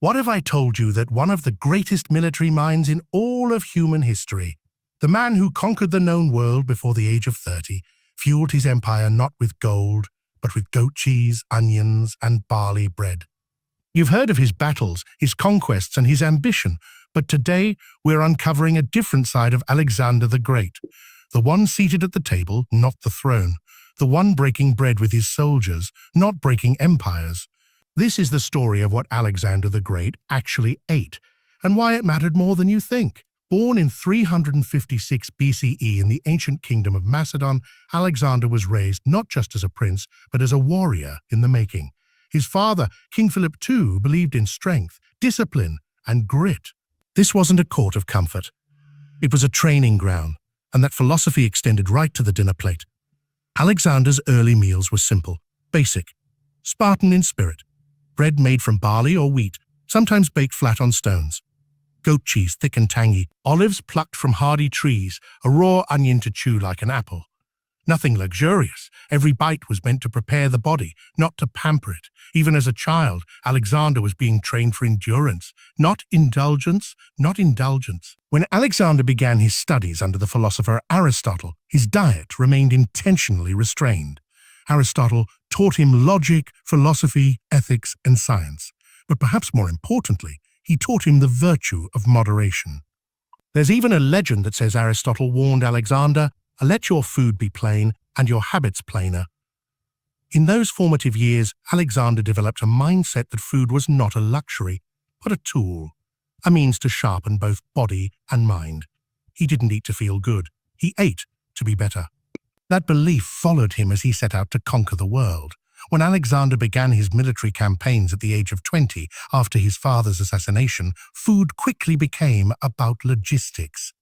What if I told you that one of the greatest military minds in all of human history, the man who conquered the known world before the age of 30, fueled his empire not with gold, but with goat cheese, onions, and barley bread? You've heard of his battles, his conquests, and his ambition, but today we're uncovering a different side of Alexander the Great. The one seated at the table, not the throne. The one breaking bread with his soldiers, not breaking empires. This is the story of what Alexander the Great actually ate, and why it mattered more than you think. Born in 356 BCE in the ancient kingdom of Macedon, Alexander was raised not just as a prince, but as a warrior in the making. His father, King Philip II, believed in strength, discipline, and grit. This wasn't a court of comfort. It was a training ground, and that philosophy extended right to the dinner plate. Alexander's early meals were simple, basic, Spartan in spirit. Bread made from barley or wheat, sometimes baked flat on stones. Goat cheese, thick and tangy, olives plucked from hardy trees, a raw onion to chew like an apple. Nothing luxurious. Every bite was meant to prepare the body, not to pamper it. Even as a child, Alexander was being trained for endurance, not indulgence, not indulgence. When Alexander began his studies under the philosopher Aristotle, his diet remained intentionally restrained. Aristotle taught him logic, philosophy, ethics, and science. But perhaps more importantly, he taught him the virtue of moderation. There's even a legend that says Aristotle warned Alexander, "Let your food be plain and your habits plainer." In those formative years, Alexander developed a mindset that food was not a luxury, but a tool, a means to sharpen both body and mind. He didn't eat to feel good. He ate to be better. That belief followed him as he set out to conquer the world. When Alexander began his military campaigns at the age of 20, after his father's assassination, food quickly became about logistics.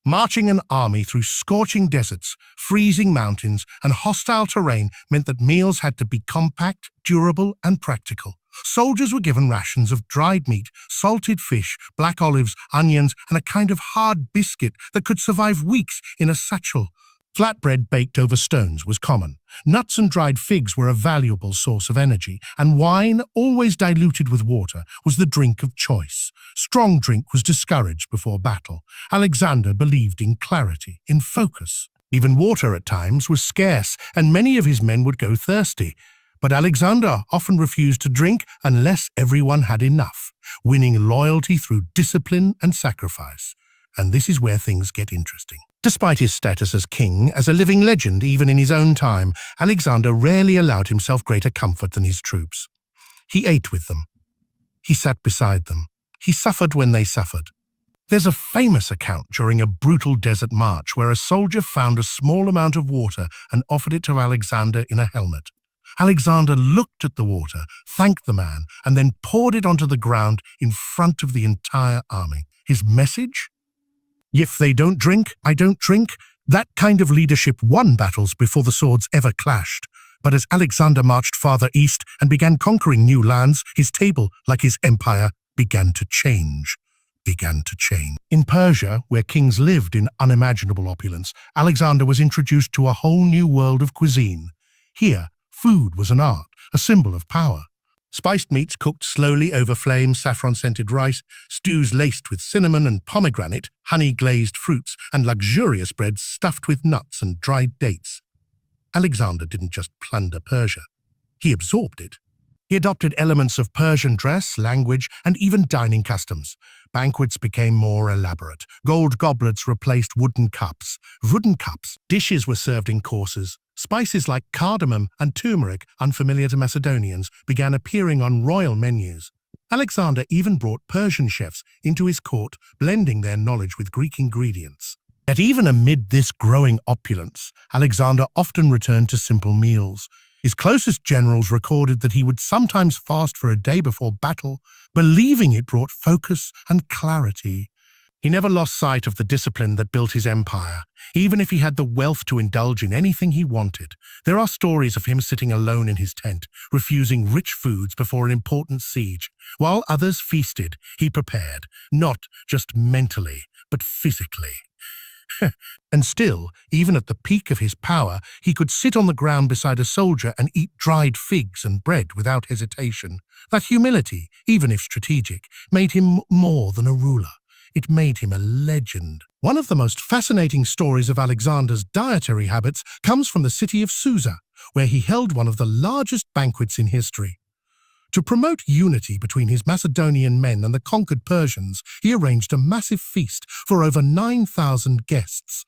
Marching an army through scorching deserts, freezing mountains, and hostile terrain meant that meals had to be compact, durable, and practical. Soldiers were given rations of dried meat, salted fish, black olives, onions, and a kind of hard biscuit that could survive weeks in a satchel. Flatbread baked over stones was common. Nuts and dried figs were a valuable source of energy, and wine, always diluted with water, was the drink of choice. Strong drink was discouraged before battle. Alexander believed in clarity, in focus. Even water at times was scarce, and many of his men would go thirsty. But Alexander often refused to drink unless everyone had enough, winning loyalty through discipline and sacrifice. And this is where things get interesting. Despite his status as king, as a living legend even in his own time, Alexander rarely allowed himself greater comfort than his troops. He ate with them. He sat beside them. He suffered when they suffered. There's a famous account during a brutal desert march where a soldier found a small amount of water and offered it to Alexander in a helmet. Alexander looked at the water, thanked the man, and then poured it onto the ground in front of the entire army. His message? If they don't drink, I don't drink. That kind of leadership won battles before the swords ever clashed. But as Alexander marched farther east and began conquering new lands, his table, like his empire, began to change. In Persia, where kings lived in unimaginable opulence, Alexander was introduced to a whole new world of cuisine. Here, food was an art, a symbol of power. Spiced meats cooked slowly over flames, saffron-scented rice, stews laced with cinnamon and pomegranate, honey-glazed fruits, and luxurious breads stuffed with nuts and dried dates. Alexander didn't just plunder Persia. He absorbed it. He adopted elements of Persian dress, language, and even dining customs. Banquets became more elaborate. Gold goblets replaced wooden cups. Dishes were served in courses. Spices like cardamom and turmeric, unfamiliar to Macedonians, began appearing on royal menus. Alexander even brought Persian chefs into his court, blending their knowledge with Greek ingredients. Yet even amid this growing opulence, Alexander often returned to simple meals. His closest generals recorded that he would sometimes fast for a day before battle, believing it brought focus and clarity. He never lost sight of the discipline that built his empire, even if he had the wealth to indulge in anything he wanted. There are stories of him sitting alone in his tent, refusing rich foods before an important siege. While others feasted, he prepared, not just mentally, but physically. And still, even at the peak of his power, he could sit on the ground beside a soldier and eat dried figs and bread without hesitation. That humility, even if strategic, made him more than a ruler. It made him a legend. One of the most fascinating stories of Alexander's dietary habits comes from the city of Susa, where he held one of the largest banquets in history. To promote unity between his Macedonian men and the conquered Persians, he arranged a massive feast for over 9,000 guests.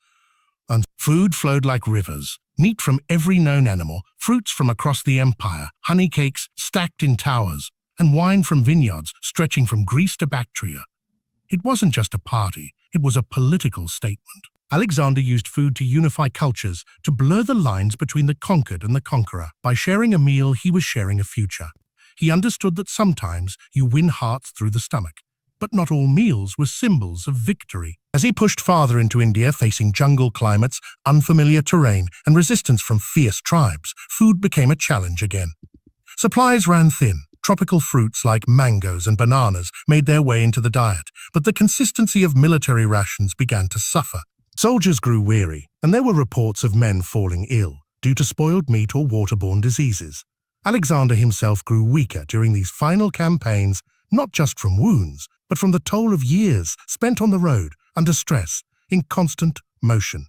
And food flowed like rivers, meat from every known animal, fruits from across the empire, honey cakes stacked in towers, and wine from vineyards stretching from Greece to Bactria. It wasn't just a party, it was a political statement. Alexander used food to unify cultures, to blur the lines between the conquered and the conqueror. By sharing a meal, he was sharing a future. He understood that sometimes you win hearts through the stomach, but not all meals were symbols of victory. As he pushed farther into India, facing jungle climates, unfamiliar terrain, and resistance from fierce tribes, food became a challenge again. Supplies ran thin. Tropical fruits like mangoes and bananas made their way into the diet, but the consistency of military rations began to suffer. Soldiers grew weary, and there were reports of men falling ill due to spoiled meat or waterborne diseases. Alexander himself grew weaker during these final campaigns, not just from wounds, but from the toll of years spent on the road, under stress, in constant motion.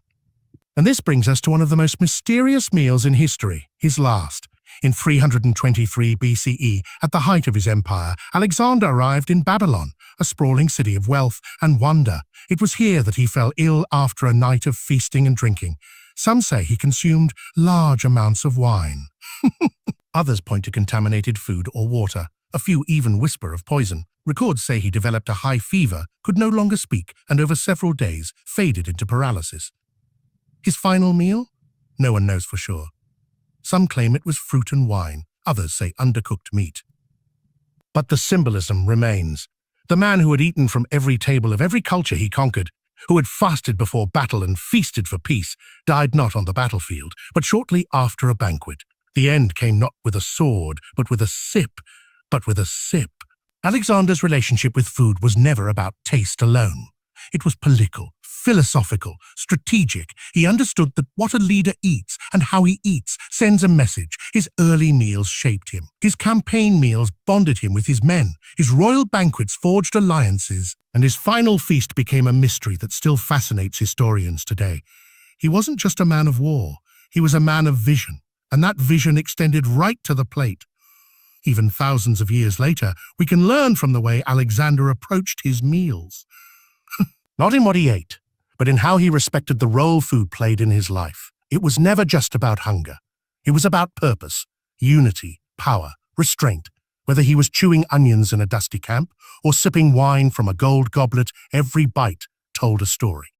And this brings us to one of the most mysterious meals in history, his last. In 323 BCE, at the height of his empire, Alexander arrived in Babylon, a sprawling city of wealth and wonder. It was here that he fell ill after a night of feasting and drinking. Some say he consumed large amounts of wine. Others point to contaminated food or water. A few even whisper of poison. Records say he developed a high fever, could no longer speak, and over several days faded into paralysis. His final meal? No one knows for sure. Some claim it was fruit and wine, others say undercooked meat. But the symbolism remains. The man who had eaten from every table of every culture he conquered, who had fasted before battle and feasted for peace, died not on the battlefield, but shortly after a banquet. The end came not with a sword, but with a sip. Alexander's relationship with food was never about taste alone. It was political, philosophical, strategic. He understood that what a leader eats and how he eats sends a message. His early meals shaped him. His campaign meals bonded him with his men. His royal banquets forged alliances. And his final feast became a mystery that still fascinates historians today. He wasn't just a man of war. He was a man of vision. And that vision extended right to the plate. Even thousands of years later, we can learn from the way Alexander approached his meals. Not in what he ate, but in how he respected the role food played in his life. It was never just about hunger. It was about purpose, unity, power, restraint. Whether he was chewing onions in a dusty camp or sipping wine from a gold goblet, every bite told a story.